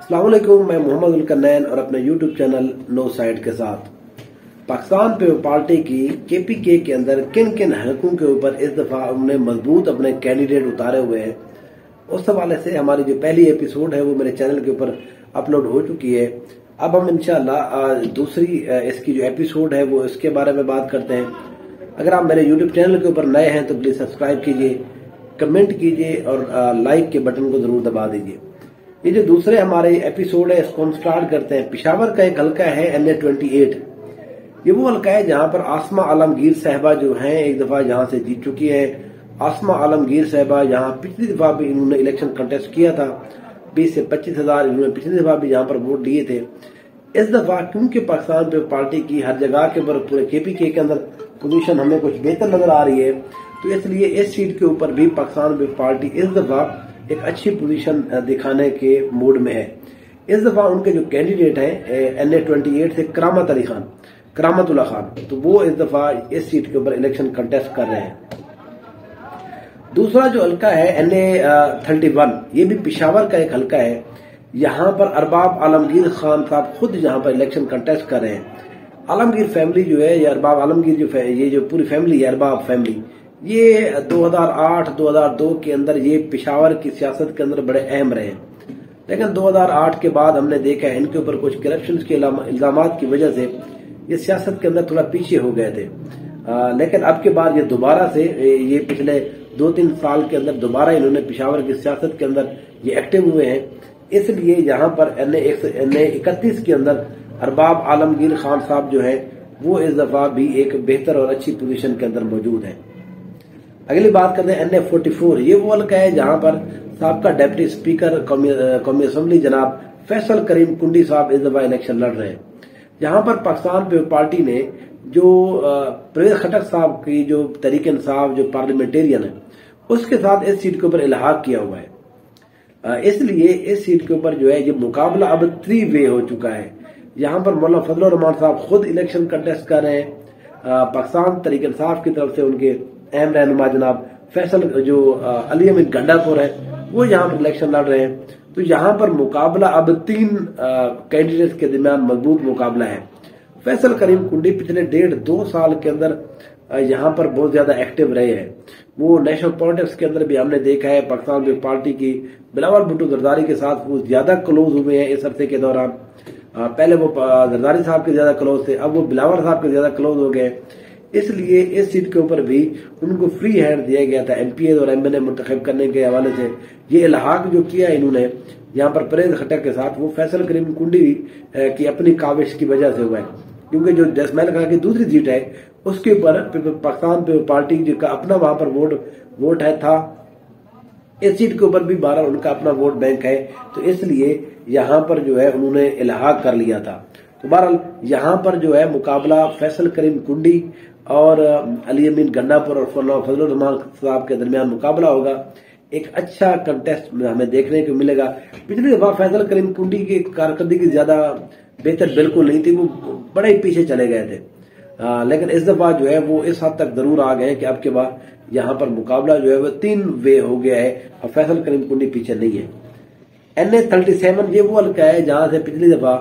अस्सलाम वालेकुम, मैं मोहम्मद उल-कन्नैन और अपने यूट्यूब चैनल नो साइड के साथ पाकिस्तान पीपल्स पार्टी की केपीके के अंदर किन किन हलकों के ऊपर इस दफा उन्होंने मजबूत अपने कैंडिडेट उतारे हुए हैं। उस हवाले से हमारी जो पहली एपिसोड है वो मेरे चैनल के ऊपर अपलोड हो चुकी है। अब हम इंशाल्लाह दूसरी इसकी जो एपिसोड है वो इसके बारे में बात करते हैं। अगर आप मेरे यूट्यूब चैनल के ऊपर नए हैं तो प्लीज सब्सक्राइब कीजिए, कमेंट कीजिए और लाइक के बटन को जरूर दबा दीजिए। ये जो दूसरे हमारे एपिसोड है इसको हम स्टार्ट करते हैं। पिशावर का एक हल्का है NA28। ये वो हल्का है जहां पर आसमा आलमगीर साहबा जो हैं एक दफा यहां से जीत चुकी है। आसमा आलमगीर साहबा यहां पिछली दफा भी इन्होंने इलेक्शन कंटेस्ट किया था, 20 से 25 हजार इन्होंने पिछली दफा भी यहां पर वोट दिए थे। इस दफा क्योंकि पाकिस्तान पीपल्स पार्टी की हर जगह के ऊपर पूरे केपीके के अंदर पोजीशन हमें कुछ बेहतर नजर आ रही है, तो इसलिए इस सीट के ऊपर भी पाकिस्तान पीपल्स पार्टी इस दफा एक अच्छी पोजीशन दिखाने के मूड में है। इस दफा उनके जो कैंडिडेट हैं NA28 से करामतुल्ला खान, तो वो इस दफा इस सीट के ऊपर इलेक्शन कंटेस्ट कर रहे हैं। दूसरा जो हल्का है NA31, ये भी पिशावर का एक हल्का है। यहाँ पर अरबाब आलमगीर खान साहब खुद यहाँ पर इलेक्शन कंटेस्ट कर रहे हैं। आलमगीर फैमिली जो है, ये अरबाब आलमगीर ये जो पूरी फैमिली है, अरबाब फैमिली, ये 2008-2002 के अंदर ये पिशावर की सियासत के अंदर बड़े अहम रहे। लेकिन 2008 के बाद हमने देखा है इनके ऊपर कुछ करप्शन के इल्जामात की वजह से ये सियासत के अंदर थोड़ा पीछे हो गए थे। लेकिन अब के बाद ये दोबारा से ये पिछले 2-3 साल के अंदर दोबारा इन्होंने पिशावर की सियासत के अंदर ये एक्टिव हुए हैं। इसलिए यहाँ पर NA31 के अंदर अरबाब आलमगीर खान साहब जो है वो इस दफा भी एक बेहतर और अच्छी पोजीशन के अंदर मौजूद है। अगली बात करते हैं NA44। ये वो हल्का है जहां पर साबका डिप्टी स्पीकर कौमी असेंबली जनाब फैसल करीम कुंडी साहब इस दफा इलेक्शन लड़ रहे हैं। यहाँ पर पाकिस्तान पीपल्स पार्टी ने जो परवेज खटक साहब की जो तहरीक इंसाफ जो पार्लियामेंटेरियन है उसके साथ इस सीट के ऊपर इल्हाक किया हुआ है। इसलिए इस सीट के ऊपर जो है ये मुकाबला अब 3 वे हो चुका है। यहाँ पर मौलाना फजलुर रहमान साहब खुद इलेक्शन कंटेस्ट कर रहे हैं। पाकिस्तान तहरीक इंसाफ की तरफ से उनके अहम रहनुमा जनाब फैसल जो अली अमीन गंडापुर है वो यहाँ पर इलेक्शन लड़ रहे हैं। तो यहाँ पर मुकाबला अब 3 कैंडिडेट्स के दरमियान मजबूत मुकाबला है। फैसल करीम कुंडी पिछले 1.5-2 साल के अंदर यहाँ पर बहुत ज्यादा एक्टिव रहे हैं। वो नेशनल पॉलिटिक्स के अंदर भी हमने देखा है पाकिस्तान पीपल्स पार्टी की बिलावल भुट्टो जरदारी के साथ वो ज्यादा क्लोज हुए हैं इस अरसे के दौरान। पहले वो जरदारी साहब के ज्यादा क्लोज थे, अब वो बिलावल साहब के ज्यादा क्लोज हो गए। इसलिए इस सीट के ऊपर भी उनको फ्री हैंड दिया गया था MPA और MNA मुंतखब करने के हवाले से। ये इल्हाक जो किया इन्होंने यहाँ पर परवेज खटक के साथ वो फैसल करीम कुंडी की अपनी काविश की वजह से हुआ है। क्योंकि जो मैंने कहा कि दूसरी सीट है उसके ऊपर पाकिस्तान पीपल्स पार्टी का अपना वहां पर वोट है था। इस सीट के ऊपर भी 12 उनका अपना वोट बैंक है, तो इसलिए यहाँ पर जो है उन्होंने इल्हाक कर लिया था। तो बहरहाल यहाँ पर जो है मुकाबला फैसल करीम कुंडी और अली अमीन गंडापुर और फजलुर रहमान साहब के दरमियान मुकाबला होगा। एक अच्छा कंटेस्ट हमें देखने को मिलेगा। पिछली दफा फैसल करीम कुंडी की कारकर्दगी ज्यादा बेहतर बिल्कुल नहीं थी, वो बड़े ही पीछे चले गए थे। लेकिन इस दफा जो है वो इस हद तक जरूर आ गए कि अब के बाद यहाँ पर मुकाबला जो है वो 3 वे हो गया है और फैसल करीम कुंडी पीछे नहीं है। NA37 ये वो हल्का है जहां से पिछली दफा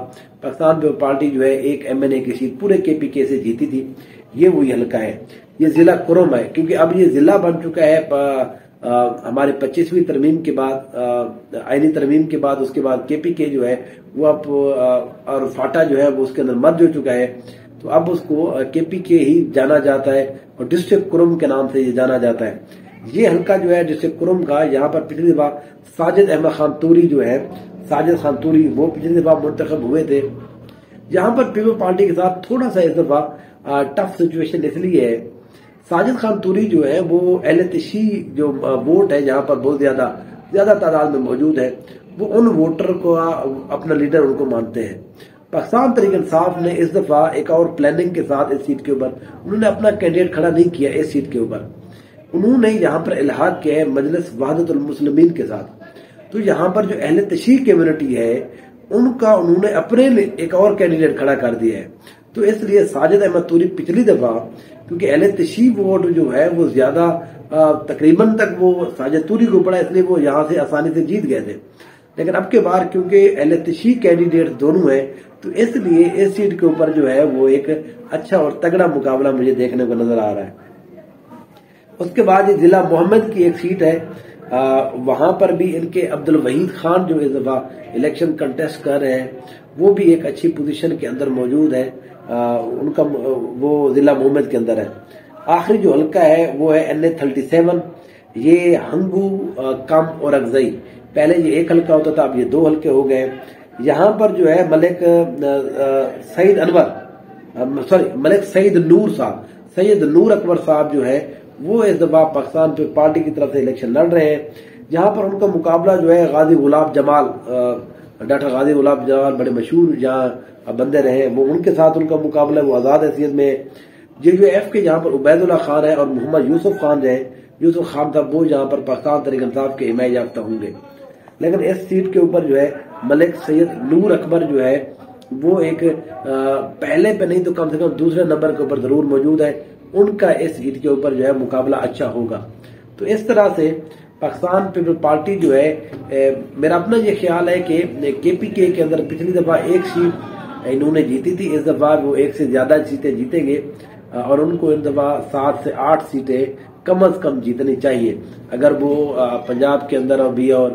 पाकिस्तान पीपल्स पार्टी जो है एक MNA की सीट पूरे केपीके से जीती थी। ये वही हल्का है। ये जिला कुरम है क्योंकि अब ये जिला बन चुका है हमारे 25वीं तरमीम के बाद, आईनी तरमीम के बाद। उसके बाद केपीके जो है वो अब और फाटा जो है वो उसके अंदर मर्ज हो चुका है, तो अब उसको केपीके ही जाना जाता है और डिस्ट्रिक्ट कुरम के नाम से ये जाना जाता है। ये हल्का जो है डिस्ट्रिक्ट कुरम का, यहाँ पर पिछली दफा साजिद अहमद खान तूरी जो है, साजिद खान तूरी वो पिछली दफा मुंतखब हुए थे। यहाँ पर पीपल्स पार्टी के साथ थोड़ा सा इस दफा टफ सिचुएशन इसलिए है, साजिद खान तूरी जो है वो अहले-तशी जो वोट है जहां पर बहुत ज्यादा तादाद में मौजूद है, वो उन वोटर को अपना लीडर उनको मानते हैं। पाकिस्तान तहरीक इंसाफ ने इस दफा एक और प्लानिंग के साथ इस सीट के ऊपर उन्होंने अपना कैंडिडेट खड़ा नहीं किया। इस सीट के ऊपर उन्होंने यहाँ पर इल्हाक किया है मजलिस वहदतुल मुस्लिमीन के साथ। तो यहाँ पर जो अहले-तशी कम्युनिटी है उनका उन्होंने अपने एक और कैंडिडेट खड़ा कर दिया है। तो इसलिए साजिद अहमद तूरी पिछली दफा क्योंकि अहले-तशी वोट जो है वो ज्यादा तकरीबन तक वो साजिद तूरी को पड़ा, इसलिए वो यहाँ से आसानी से जीत गए थे। لیکن اب کے بار کیونکہ LHC کینڈیڈیٹ دونوں ہیں تو اس لیے اس سیٹ کے اوپر جو ہے وہ ایک اچھا اور تگڑا مقابلہ مجھے دیکھنے کو نظر آ رہا ہے۔ اس کے بعد یہ ضلع محمد کی ایک سیٹ ہے، وہاں پر بھی ان کے عبد الوحید خان جو اس دفعہ الیکشن کنٹیسٹ کر رہے ہیں وہ بھی ایک اچھی پوزیشن کے اندر موجود ہے، ان کا وہ ضلع محمد کے اندر ہے۔ آخری جو حلقہ ہے وہ ہے NA37، یہ ہنگو، کم اور اغزئی، پہلے یہ ایک حلقہ ہوتا تھا، اب یہ 2 حلقے ہو گئے۔ یہاں پر جو ہے ملک سعید نور اکبر صاحب جو ہے وہ اس دفعہ پاکستان پیپلز پارٹی کی طرف سے الیکشن لڑ رہے ہیں، جہاں پر ان کا مقابلہ جو ہے غازی غلاب جمال، ڈاکٹر غازی غلاب جمال بڑے مشہور جہاں بندے رہے، وہ ان کے ساتھ ان کا مقابلہ وہ آزاد حیثیت میں ہے۔ JUF کے جہاں پر عبید اللہ خان ہے اور محمد یوسف خان جو ہے، یوسف خان صاحب وہ جہاں پر پاکستان تحریک انصاف کے حمایت یافتہ ہوں گے۔ لیکن اس سیٹ کے اوپر جو ہے ملک سید نور اکبر جو ہے وہ ایک پہلے پہ نہیں تو کم سے کم دوسرے نمبر کے اوپر ضرور موجود ہے، ان کا اس سیٹ کے اوپر جو ہے مقابلہ اچھا ہوگا۔ تو اس طرح سے پاکستان پیپلز پارٹی جو ہے، میرا اپنا یہ خیال ہے کہ KPK کے اندر پچھلی دفعہ ایک سیٹ انہوں نے جیتی تھی، اس دفعہ وہ ایک سے زیادہ سیٹیں جیتیں گے اور ان کو اس دفعہ 7 سے 8 سیٹیں کم از کم جیتنی چاہیے۔ اگر وہ پنجاب کے اندر بھی اور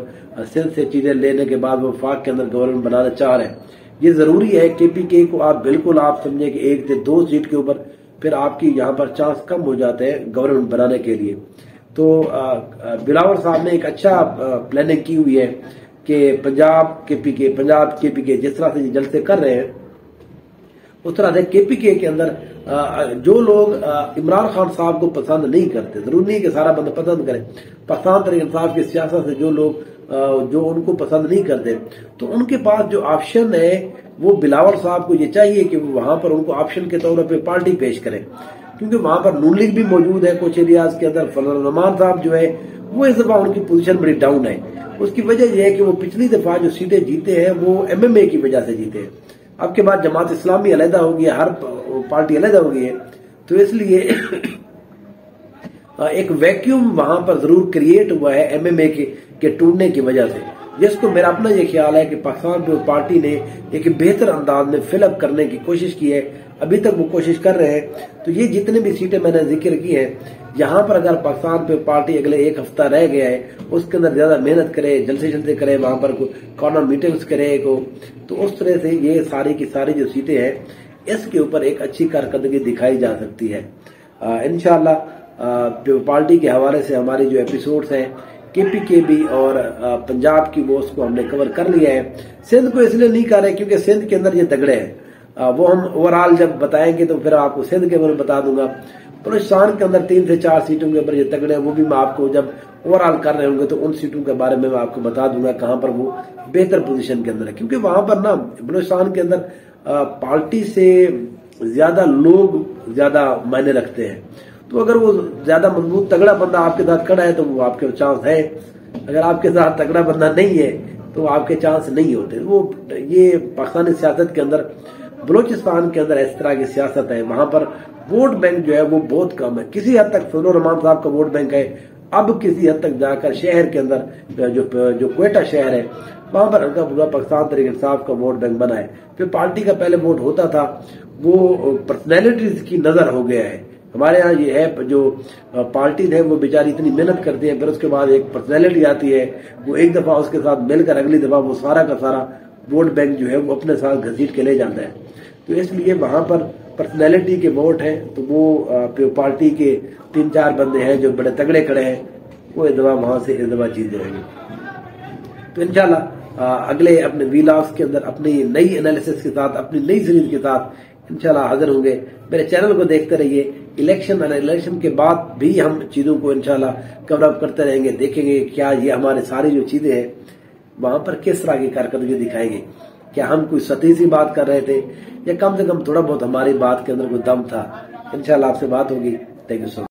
سندھ سے چیزیں لینے کے بعد وہ وفاق کے اندر گورنمنٹ بنانا چاہ رہے ہیں، یہ ضروری ہے۔ KPK کو آپ بالکل آپ سمجھیں کہ 1 سے 2 سیٹ کے اوپر پھر آپ کی یہاں پر چانس کم ہو جاتے ہیں گورنمنٹ بنانے کے لیے۔ تو بلاول صاحب نے ایک اچھا پلاننگ کی ہوئی ہے کہ پنجاب KPK جس طرح سے یہ جلسے کر رہے ہیں اس طرح سے KPK کے اندر جو لوگ عمران خان صاحب کو پسند نہیں کرتے، ضروری نہیں کہ سارا بندہ پسند کرے، پاکستان تحریک انصاف کی سیاست سے جو لوگ جو ان کو پسند نہیں کرتے تو ان کے پاس جو آپشن ہے وہ بلاول صاحب کو یہ چاہیے کہ وہاں پر ان کو آپشن کے طور پہ پارٹی پیش کریں، کیونکہ وہاں پر نون لیگ بھی موجود ہے کچھ ایریاز کے اندر۔ فضل الرحمان صاحب جو ہے وہ اس دفعہ ان کی پوزیشن بڑی ڈاؤن ہے، اس کی وجہ یہ ہے کہ وہ پچھلی دفعہ جو سیٹیں جیتے ہیں وہ MMA کی وجہ سے جیتے ہیں، اب کے بعد جماعت اسلامی علیحدہ ہو گئی ہے، ہر پارٹی علیحدہ ہو گئی ہے، تو اس لیے ایک ویکیوم وہاں پر ضرور کریٹ ہوا ہے MMA کے ٹوٹنے کی وجہ سے، جس کو میرا اپنا یہ خیال ہے کہ پاکستان پیپلز پارٹی نے ایک بہتر انداز میں فل اپ کرنے کی کوشش کی ہے، ابھی تک وہ کوشش کر رہے ہیں۔ تو یہ جتنے بھی سیٹیں میں نے ذکر کی ہیں یہاں پر اگر پاکستان پیپلز پارٹی اگلے 1 ہفتہ رہ گیا ہے اس کے اندر زیادہ محنت کرے، جلسے کرے، وہاں پر کارنر میٹنگز کرے تو اس طرح سے یہ ساری کی ساری جو سیٹیں ہیں اس کے اوپر ایک اچھی کارکردگی دکھائی جا سکتی ہے۔ انشاءاللہ پارٹی کے حوالے سے ہماری جو ایپیسوڈز ہیں KPK بھی اور پنجاب کی وہ اس کو ہم نے کور کر لیا ہے۔ سندھ کو اس لیے نہیں کر رہے کیونکہ سندھ کے اندر یہ تگڑے ہیں، وہ ہم اوورآل جب بتائیں گے تو پھر آپ کو سندھ کے بارے میں بتا دوں گا۔ بلوچستان کے اندر 3 سے 4 سیٹوں کے اوپر یہ تگڑے ہیں، وہ بھی میں آپ کو جب اوورآل کر رہے ہوں گے تو ان سیٹوں کے بارے میں آپ کو بتا دوں گا کہاں پر وہ بہتر پوزیشن کے اندر ہے، کیونکہ وہاں پر نا بلوچستان کے اندر پارٹی سے زیادہ لوگ زیادہ معنی رکھتے ہیں، تو اگر وہ زیادہ مضبوط تگڑا بندہ آپ کے ساتھ کھڑا ہے تو وہ آپ کے چانس ہے، اگر آپ کے ساتھ تگڑا بندہ نہیں ہے تو آپ کے چانس نہیں ہوتے۔ وہ یہ پاکستانی سیاست کے اندر بلوچستان کے اندر اس طرح کی سیاست ہے، وہاں پر ووٹ بینک جو ہے وہ بہت کم ہے، کسی حد تک فضل الرحمان صاحب کا ووٹ بینک ہے، اب کسی حد تک جا کر شہر کے اندر جو کوئٹہ شہر ہے وہاں پر ہلکا پھلکا پاکستان تحریک انصاف کا ووٹ بینک بنا ہے۔ پھر پارٹی کا پہلے ووٹ ہوتا تھا وہ پرسنالٹیز کی نظر ہو گیا ہے، ہمارے ہاں یہ ہے جو پارٹیز ہیں وہ بیچاری اتنی محنت کرتی ہیں، پھر اس کے بعد ایک پرسنالٹی آتی ہے، وہ ایک دفعہ اس کے ساتھ مل کر اگلی دفعہ وہ سارا کا سارا ووٹ بینک جو ہے وہ اپنے ساتھ گھسیٹ کے لے جاتا ہے، تو اس لیے وہاں پر پرسنالٹی کے ووٹ ہیں، تو وہ پارٹی کے 3-4 بندے ہیں جو بڑے تگڑے کھڑے ہیں، وہ اس دفعہ وہاں سے اس دفعہ جیت جائیں گے۔ تو انشاءاللہ اگلے اپنے ویلاگز کے اندر اپنی نئی انالیسس کے ساتھ، اپنی نئی سیریز کے ساتھ انشاءاللہ حاضر ہوں گے۔ میرے چینل کو دیکھتے رہیے، الیکشن کے بعد بھی ہم چیزوں کو انشاءاللہ کور اپ کرتے رہیں گے، دیکھیں گے کیا یہ ہمارے ساری جو چیزیں ہیں وہاں پر کس طرح کی کارکردگی دکھائیں گے، کیا ہم کوئی سطحی سی بات کر رہے تھے یا کم سے کم تھوڑا بہت ہماری بات کے اندر کوئی دم تھا۔ انشاءاللہ آپ سے بات ہوگی۔ Thank you so much.